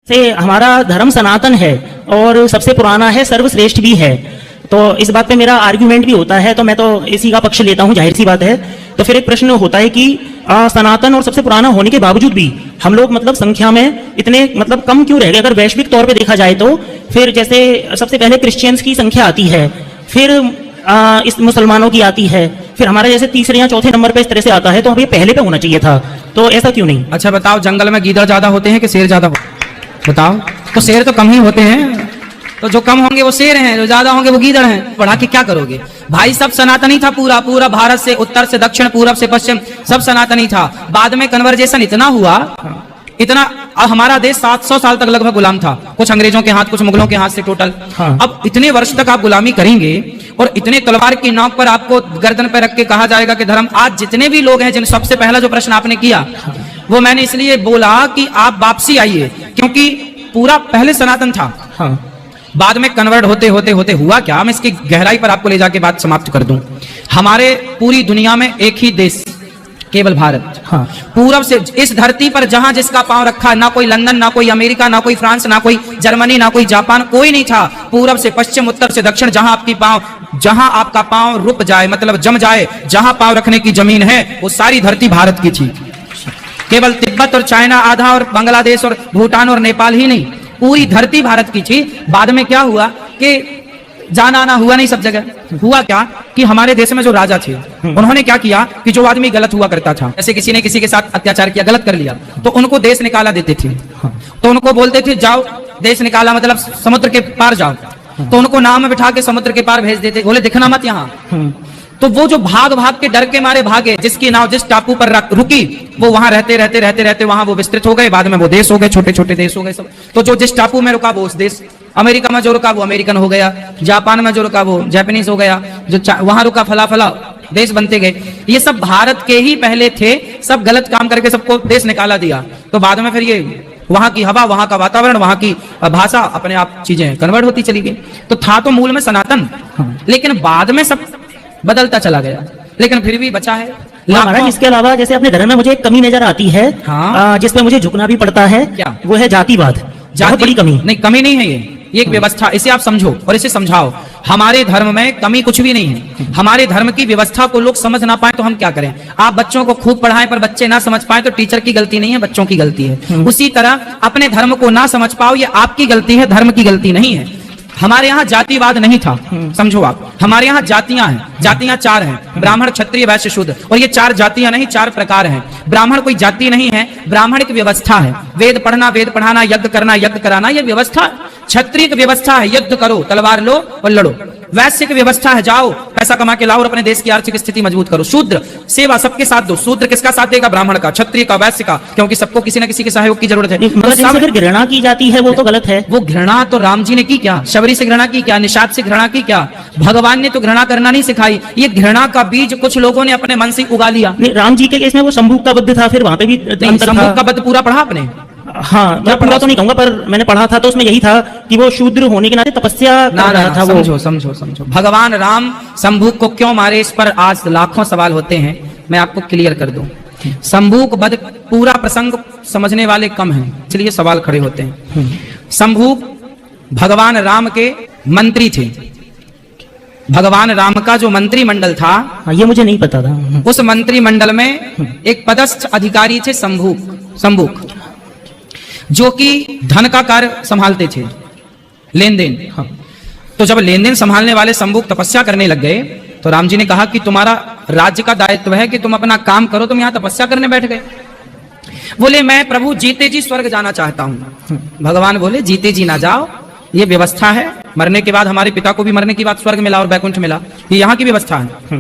से हमारा धर्म सनातन है और सबसे पुराना है, सर्वश्रेष्ठ भी है। तो इस बात पे मेरा आर्ग्यूमेंट भी होता है, तो मैं तो इसी का पक्ष लेता हूँ, जाहिर सी बात है। तो फिर एक प्रश्न होता है कि सनातन और सबसे पुराना होने के बावजूद भी हम लोग मतलब संख्या में इतने मतलब कम क्यों रह गए? अगर वैश्विक तौर पे देखा जाए तो फिर जैसे सबसे पहले क्रिश्चियंस की संख्या आती है, फिर इस मुसलमानों की आती है, फिर हमारे जैसे तीसरे या चौथे नंबर पे इस तरह से आता है। तो अब ये पहले पे होना चाहिए था, तो ऐसा क्यों नहीं? अच्छा बताओ, जंगल में गीदड़ ज्यादा होते हैं कि शेर ज्यादा होते हैं? बताओ। तो शेर तो कम ही होते हैं, तो जो कम होंगे वो शेर हैं, जो ज्यादा होंगे वो गीदड़ हैं। बढ़ा के क्या करोगे भाई? सब सनातनी था, पूरा पूरा भारत से उत्तर से दक्षिण, पूरब से पश्चिम, सब सनातनी था। बाद में कन्वर्जेशन इतना हुआ, इतना, हमारा देश 700 साल तक लगभग गुलाम था, कुछ अंग्रेजों के हाथ, कुछ मुगलों के हाथ से टोटल। अब इतने वर्ष तक आप गुलामी करेंगे और इतने तलवार की नोक पर आपको गर्दन पर रख के कहा जाएगा कि धर्म। आज जितने भी लोग हैं, जिन सबसे पहला जो प्रश्न आपने किया वो मैंने इसलिए बोला कि आप वापसी आइए, क्योंकि पूरा पहले सनातन था, बाद में कन्वर्ट होते होते होते हुआ क्या, मैं इसकी गहराई पर आपको ले जाके बात समाप्त कर दूं। हमारे पूरी दुनिया में एक ही देश, केवल भारत। पूरब से इस धरती पर जहां जिसका पांव रखा, ना कोई लंदन, ना कोई अमेरिका, ना कोई फ्रांस, ना कोई जर्मनी, ना कोई जापान, कोई नहीं था। पूरब से पश्चिम, उत्तर से दक्षिण, जहां आपका पांव रुक जाए, मतलब जम जाए, जहां पांव रखने की जमीन है वो सारी धरती भारत की थी। केवल तिब्बत और चाइना आधा और बांग्लादेश और भूटान और नेपाल ही नहीं, पूरी धरती भारत की थी। बाद में क्या हुआ कि जाना आना हुआ नहीं सब जगह। हुआ क्या कि हमारे देश में जो राजा थे उन्होंने क्या किया कि जो आदमी गलत हुआ करता था, जैसे किसी ने किसी के साथ अत्याचार किया, गलत कर लिया, तो उनको देश निकाला देते थे। तो उनको बोलते थे जाओ, देश निकाला मतलब समुद्र के पार जाओ। तो उनको नाव में बिठा के समुद्र के पार भेज देते, बोले दिखना मत यहाँ। तो वो जो भाग भाग के डर के मारे भागे, जिसकी नाव जिस टापू पर रुकी वो वहां रहते रहते रहते रहते वहां वो विस्तृत हो गए, बाद में वो देश हो गए, छोटे छोटे देश हो गए सब। तो जो जिस टापू में रुका वो उस देश, अमेरिका में जो रुका वो अमेरिकन हो गया, जापान में जो रुका वो जापानीज हो गया, जो वहां रुका फला फला देश बनते गए। ये सब भारत के ही पहले थे, सब गलत काम करके सबको देश निकाला दिया। तो बाद में फिर ये वहां की हवा, वहां का वातावरण, वहां की भाषा, अपने आप चीजें कन्वर्ट होती चली गई। तो था तो मूल में सनातन, लेकिन बाद में सब बदलता चला गया, लेकिन फिर भी बचा है। महाराज इसके अलावा जैसे अपने धर्म में मुझे एक कमी नजर आती है, जिसमें मुझे झुकना भी पड़ता है। क्या? वो है जातिवाद। बहुत बड़ी कमी। नहीं, कमी नहीं है, ये एक व्यवस्था, इसे आप समझो और इसे समझाओ। हमारे धर्म में कमी कुछ भी नहीं है। हमारे धर्म की व्यवस्था को लोग समझ ना पाए तो हम क्या करें? आप बच्चों को खूब पढ़ाएं पर बच्चे ना समझ पाए तो टीचर की गलती नहीं है, बच्चों की गलती है। उसी तरह अपने धर्म को ना समझ पाओ, ये आपकी गलती है, धर्म की गलती नहीं है। हमारे यहाँ जातिवाद नहीं था, समझो आप। हमारे यहाँ जातियां हैं, जातियां 4 हैं, ब्राह्मण, क्षत्रिय, वैश्य, शूद्र। और ये 4 जातियां नहीं, 4 प्रकार हैं। ब्राह्मण कोई जाति नहीं है, ब्राह्मण एक व्यवस्था है। वेद पढ़ना, वेद पढ़ाना, यज्ञ करना, यज्ञ कराना, ये व्यवस्था। क्षत्रिय की व्यवस्था है, युद्ध करो, तलवार लो और लड़ो। वैश्य की व्यवस्था है, जाओ पैसा कमा के लाओ और अपने देश की आर्थिक स्थिति मजबूत करो। शूद्र, सेवा सबके साथ दो। शूद्र किसका साथ देगा? ब्राह्मण का, क्षत्रिय का, वैश्य का, क्योंकि सबको किसी न किसी के सहयोग की जरूरत है। अगर घृणा की जाती है वो तो गलत है। वो घृणा तो राम जी ने की क्या? शबरी से घृणा की क्या? निषाद से घृणा की क्या? भगवान ने तो घृणा करना नहीं सिखाई। ये घृणा का बीज कुछ लोगों ने अपने मन से उगा लिया। राम जी के केस में वो शंभू का वध था, फिर वहां पे भी शंभू का वध पूरा पढ़ा आपने? हाँ, मैं पूरा तो नहीं कहूंगा पर मैंने पढ़ा था, तो उसमें यही था कि वो शूद्र होने के नाते तपस्या कर रहा था। समझो समझो समझो, भगवान राम शंभूक को क्यों मारे, इस पर आज लाखों सवाल होते हैं, मैं आपको क्लियर कर दूं। शंभूक वध पूरा प्रसंग समझने वाले कम हैं, इसलिए सवाल खड़े होते हैं। शंभूक भगवान राम के मंत्री थे। भगवान राम का जो मंत्रिमंडल था, ये मुझे नहीं पता था। उस मंत्रिमंडल में एक पदस्थ अधिकारी थे, शंभूक, जो कि धन का कार्य संभालते थे, लेन देन। तो जब लेन देन संभालने वाले शंभूक तपस्या करने लग गए तो राम जी ने कहा कि तुम्हारा राज्य का दायित्व है कि तुम अपना काम करो, तुम यहाँ तपस्या करने बैठ गए। बोले मैं प्रभु जीते जी स्वर्ग जाना चाहता हूँ। भगवान बोले जीते जी ना जाओ, ये व्यवस्था है, मरने के बाद हमारे पिता को भी मरने के बाद स्वर्ग मिला और बैकुंठ मिला, ये यहाँ की व्यवस्था है,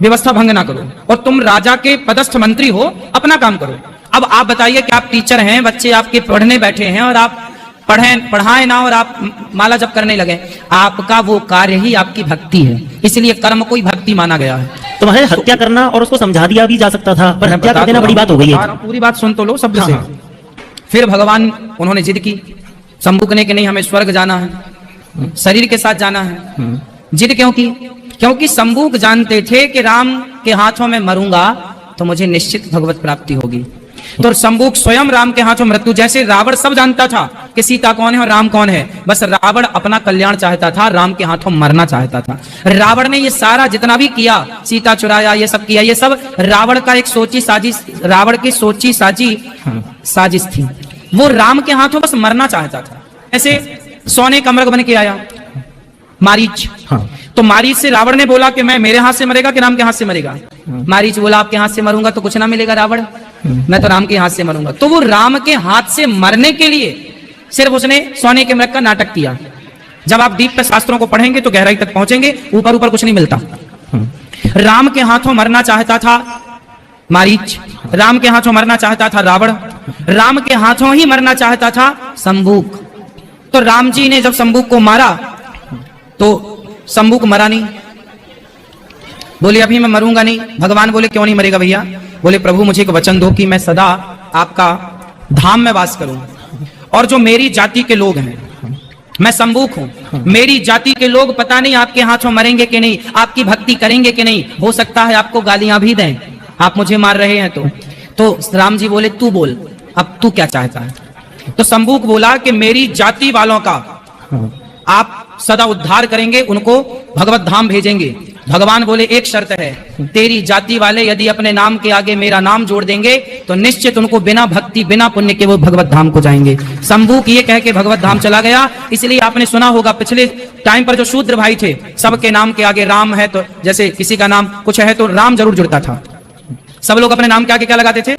व्यवस्था भंग ना करो। और तुम राजा के पदस्थ मंत्री हो, अपना काम करो। अब आप बताइए कि आप टीचर हैं, बच्चे आपके पढ़ने बैठे हैं और आप पढ़ाएं ना और आप माला जप करने लगे। आपका वो कार्य ही आपकी भक्ति है, इसलिए कर्म को ही भक्ति माना गया है। तुम्हारे हत्या करना और उसको समझा दिया भी जा सकता था, पर हत्या कर देना बड़ी बात हो गई है। पूरी बात सुन तो लो शब्द से। फिर भगवान उन्होंने जिद की शंभूक ने कि नहीं, हमें स्वर्ग जाना है, शरीर के साथ जाना है। जिद क्यों की? क्योंकि शंभूक जानते थे कि राम के हाथों में मरूंगा तो मुझे निश्चित भगवत प्राप्ति होगी। तो शंभूक स्वयं राम के हाथों मृत्यु, जैसे रावण सब जानता था कि कि सीता कौन है और राम कौन है। बस रावण अपना कल्याण चाहता था, राम के हाथों मरना चाहता था। रावण ने ये सारा जितना भी किया, सीता चुराया, ये सब किया, ये सब रावण का एक सोची साजिश, रावण की सोची साजी साजिश थी। वो राम के हाथों बस मरना चाहता था। ऐसे सोने का मृग बन के आया मारीच। तो मारीच से रावण ने बोला कि मैं मेरे हाथ से मरेगा कि राम के हाथ से मरेगा। मारीच बोला आपके हाथ से मरूंगा तो कुछ ना मिलेगा रावण, मैं तो राम के हाथ से मरूंगा। तो वो राम के हाथ से मरने के लिए सिर्फ उसने सोने के मृग का नाटक किया। जब आप दीप पे शास्त्रों को पढ़ेंगे तो गहराई तक पहुंचेंगे, ऊपर ऊपर कुछ नहीं मिलता। राम के हाथों मरना चाहता था मारीच, राम के हाथों मरना चाहता था रावण, राम के हाथों ही मरना चाहता था शंभूक। तो राम जी ने जब शंभूक को मारा तो शंभूक मरा नहीं। बोले अभी मैं मरूंगा नहीं। भगवान बोले क्यों नहीं मरेगा भैया? बोले प्रभु मुझे एक वचन दो कि मैं सदा आपका धाम में वास करूं, और जो मेरी जाति के लोग हैं, मैं शंभूक हूं, मेरी जाति के लोग पता नहीं आपके हाथों मरेंगे कि नहीं, आपकी भक्ति करेंगे कि नहीं, हो सकता है आपको गालियां भी दें, आप मुझे मार रहे हैं तो राम जी बोले तू बोल अब तू क्या चाहता है? तो शंभूक बोला कि मेरी जाति वालों का आप सदा उद्धार करेंगे, उनको भगवत धाम भेजेंगे। भगवान बोले एक शर्त है, तेरी जाति वाले यदि अपने नाम के आगे मेरा नाम जोड़ देंगे तो निश्चित उनको बिना भक्ति बिना पुण्य के वो भगवत धाम को जाएंगे। शंभूक ये कह के भगवत धाम चला गया। इसलिए आपने सुना होगा पिछले टाइम पर जो शूद्र भाई थे, सबके नाम के आगे राम है तो जैसे किसी का नाम कुछ है तो राम जरूर जुड़ता था। सब लोग अपने नाम के आगे क्या लगाते थे?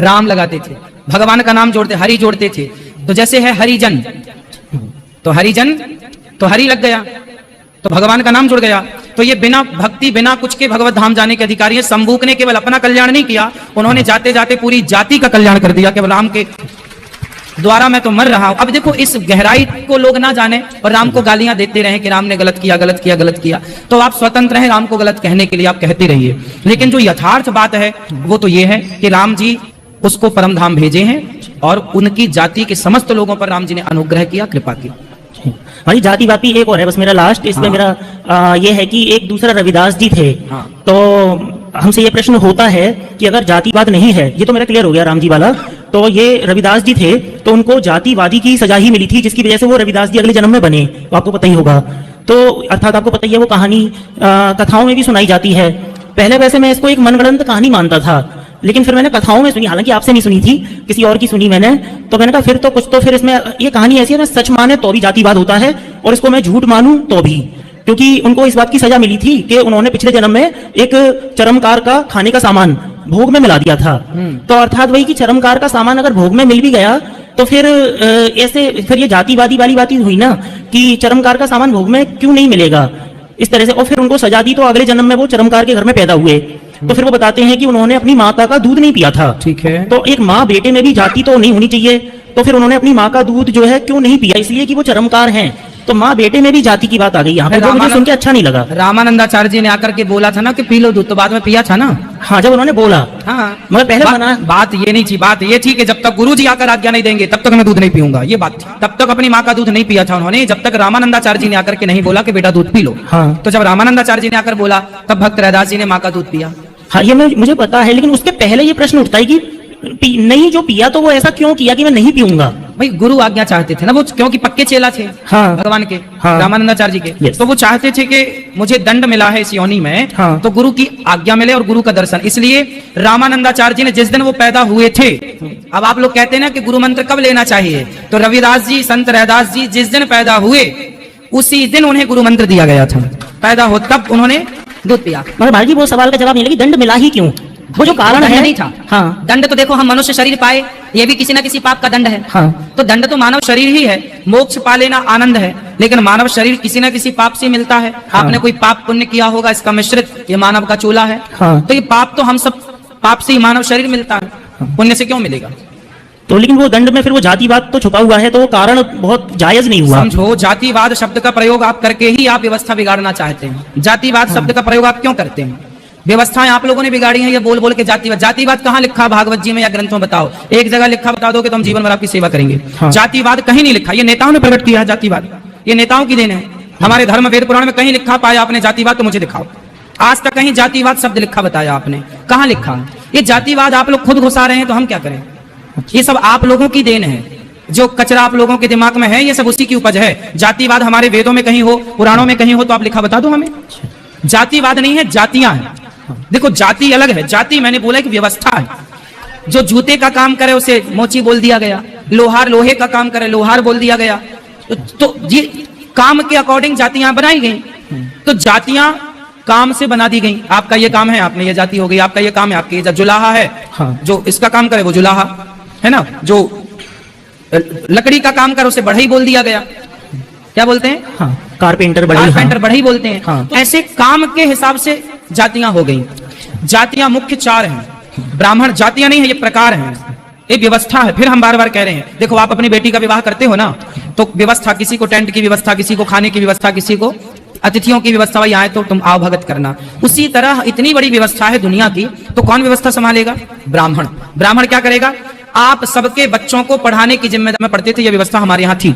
राम लगाते थे। भगवान का नाम जोड़ते, हरि जोड़ते थे। तो जैसे है हरिजन, तो हरिजन तो हरि लग गया, तो भगवान का नाम जुड़ गया। तो ये बिना भक्ति बिना कुछ के भगवत धाम जाने के अधिकारी है। शंभूक ने केवल अपना कल्याण नहीं किया, उन्होंने जाते जाते पूरी जाति का कल्याण कर दिया। केवल राम के द्वारा मैं तो मर रहा हूं। अब देखो इस गहराई को लोग ना जाने और राम को गालियां देते रहे कि राम ने गलत किया, गलत किया, गलत किया, तो आप स्वतंत्र हैं राम को गलत कहने के लिए, आप कहते रहिए। लेकिन जो यथार्थ बात है वो तो ये है कि राम जी उसको परम धाम भेजे हैं और उनकी जाति के समस्त लोगों पर राम जी ने अनुग्रह किया, कृपा की। हमारी जाति वापी एक और है, बस मेरा लास्ट इसमें मेरा ये है कि एक दूसरा रविदास जी थे। तो हमसे ये प्रश्न होता है कि अगर जातिवाद नहीं है, ये तो मेरा क्लियर हो गया राम जी वाला, तो ये रविदास जी थे तो उनको जातिवादी की सजा ही मिली थी, जिसकी वजह से वो रविदास जी अगले जन्म में बने, तो आपको पता ही होगा। तो अर्थात आपको पता ही है वो कहानी कथाओं में भी सुनाई जाती है। पहले वैसे मैं इसको एक मनगढ़ंत कहानी मानता था, लेकिन फिर मैंने कथाओं में सुनी, हालांकि आपसे नहीं सुनी थी, किसी और की सुनी मैंने, तो मैंने कहा फिर तो कुछ तो फिर इसमें ये कहानी ऐसी है ना, सच माने तो भी जातिवाद होता है और इसको मैं झूठ मानूं तो भी, क्योंकि उनको इस बात की सजा मिली थी कि उन्होंने पिछले जन्म में एक चरमकार का खाने का सामान भोग में मिला दिया था। तो अर्थात वही कि चरमकार का सामान अगर भोग में मिल भी गया तो फिर ऐसे फिर ये जातिवादी वाली बात ही हुई ना कि चरमकार का सामान भोग में क्यों नहीं मिलेगा इस तरह से। और फिर उनको सजा दी तो अगले जन्म में वो चरमकार के घर में पैदा हुए। तो फिर वो बताते हैं कि उन्होंने अपनी माता का दूध नहीं पिया था। ठीक है। तो एक माँ बेटे में भी जाति तो नहीं होनी चाहिए, तो फिर उन्होंने अपनी माँ का दूध जो है क्यों नहीं पिया? इसलिए कि वो चरमकार हैं। तो माँ बेटे में भी जाति की बात आ गई यहाँ पे, मुझे सुन के अच्छा नहीं लगा। रामानंदाचार्य जी ने आकर के बोला था ना कि पी लो दूध, तो बाद में पिया था ना। हाँ, जब उन्होंने बोला, हाँ, मगर पहले मना। बात ये नहीं थी, बात ये थी कि जब तक गुरुजी आकर आज्ञा नहीं देंगे तब तक मैं दूध नहीं पीऊंगा, ये बात थी। तब तक अपनी माँ का दूध नहीं पिया था उन्होंने, जब तक रामानंदाचार्य जी ने आकर के नहीं बोला कि बेटा दूध पी लो। हाँ। तो जब रामानंदाचार्य जी ने आकर बोला तब भक्त रैदास जी ने माँ का दूध पिया। हाँ, ये मुझे पता है, लेकिन उसके पहले ये प्रश्न उठता है कि नहीं जो पिया तो वो ऐसा क्यों किया कि मैं नहीं पीऊंगा? भाई गुरु आज्ञा चाहते थे ना वो, क्योंकि पक्के चेला थे। हाँ। भगवान के, हाँ। रामानंदाचार्य जी के। तो वो चाहते थे कि मुझे दंड मिला है इस योनि में, हाँ। तो गुरु की आज्ञा मिले और गुरु का दर्शन। इसलिए रामानंदाचार्य जी ने जिस दिन वो पैदा हुए थे, अब आप लोग कहते हैं ना कि गुरु मंत्र कब लेना चाहिए, तो रविदास जी, संत रैदास जी जिस दिन पैदा हुए उसी दिन उन्हें गुरु मंत्र दिया गया था। पैदा हो तब उन्होंने दूध पिया। मगर भाई जी वो सवाल का जवाब नहीं लगी, दंड मिला ही क्यों? वो जो कारण है नहीं था। हाँ। दंड तो देखो हम मनुष्य शरीर पाए, ये भी किसी ना किसी पाप का दंड है। हाँ। तो दंड तो मानव शरीर ही है, मोक्ष पा लेना आनंद है, लेकिन मानव शरीर किसी ना किसी पाप से मिलता है। हाँ। आपने कोई पाप पुण्य किया होगा, इसका मिश्रित ये मानव का चूल्हा है। हाँ। तो ये पाप तो हम सब पाप से ही मानव शरीर मिलता है, पुण्य से क्यों मिलेगा? तो लेकिन वो दंड में फिर वो जातिवाद तो छुपा हुआ है, तो वो कारण बहुत जायज नहीं हुआ। समझो, जातिवाद शब्द का प्रयोग आप करके ही आप व्यवस्था बिगाड़ना चाहते हैं। जातिवाद शब्द का प्रयोग आप क्यों करते हैं? व्यवस्थाएं आप लोगों ने बिगाड़ी हैं, ये बोल बोल के जातिवाद। जातिवाद कहाँ लिखा भागवत जी में या ग्रंथों में? बताओ, एक जगह लिखा बता दो कि तुम जीवन भर आपकी सेवा करेंगे। हाँ। जातिवाद कहीं नहीं लिखा, ये नेताओं ने प्रकट किया है जातिवाद, ये नेताओं की देन है। हमारे धर्म वेद पुराण में कहीं लिखा पाया आपने जातिवाद? तो मुझे दिखाओ, आज तक कहीं जातिवाद शब्द लिखा बताया आपने? कहाँ लिखा? ये जातिवाद आप लोग खुद घुसा रहे हैं, तो हम क्या करें? ये सब आप लोगों की देन है। जो कचरा आप लोगों के दिमाग में है ये सब उसी की उपज है। जातिवाद हमारे वेदों में कहीं हो, पुराणों में कहीं हो तो आप लिखा बता दो हमें। जातिवाद नहीं है, जातियां हैं। देखो जाति अलग है, जाति मैंने बोला एक व्यवस्था है। जो जूते का काम करे उसे मोची बोल दिया गया, लोहार लोहे का काम करे लोहार बोल दिया गया। तो ये काम के अकॉर्डिंग जातियां बनाई गई। तो जातियां काम से बना दी गई। आपका ये काम है, आपने ये जाति हो गई। आपका ये काम है, आपकी ये जुलाहा है। हाँ। जो इसका काम करे वो जुलाहा है ना। जो लकड़ी का काम करे उसे बढ़ई बोल दिया गया। क्या बोलते हैं? हाँ, कारपेंटर बढ़ई। कारपेंटर बढ़ई बोलते हैं। हाँ। तो ऐसे काम के हिसाब से जातियां हो गई। जातियां मुख्य 4 हैं। ब्राह्मण जातियां नहीं है, ये प्रकार हैं, ये व्यवस्था है। फिर हम बार बार कह रहे हैं, देखो आप अपनी बेटी का विवाह करते हो ना, तो व्यवस्था, किसी को टेंट की व्यवस्था, किसी को खाने की व्यवस्था, किसी को अतिथियों की व्यवस्था, भाई आए तो तुम आओ भगत करना। उसी तरह इतनी बड़ी व्यवस्था है दुनिया की, तो कौन व्यवस्था संभालेगा? ब्राह्मण। ब्राह्मण क्या करेगा? आप सबके बच्चों को पढ़ाने की जिम्मेदारी में पढ़ते थे, यह व्यवस्था हमारे यहाँ थी।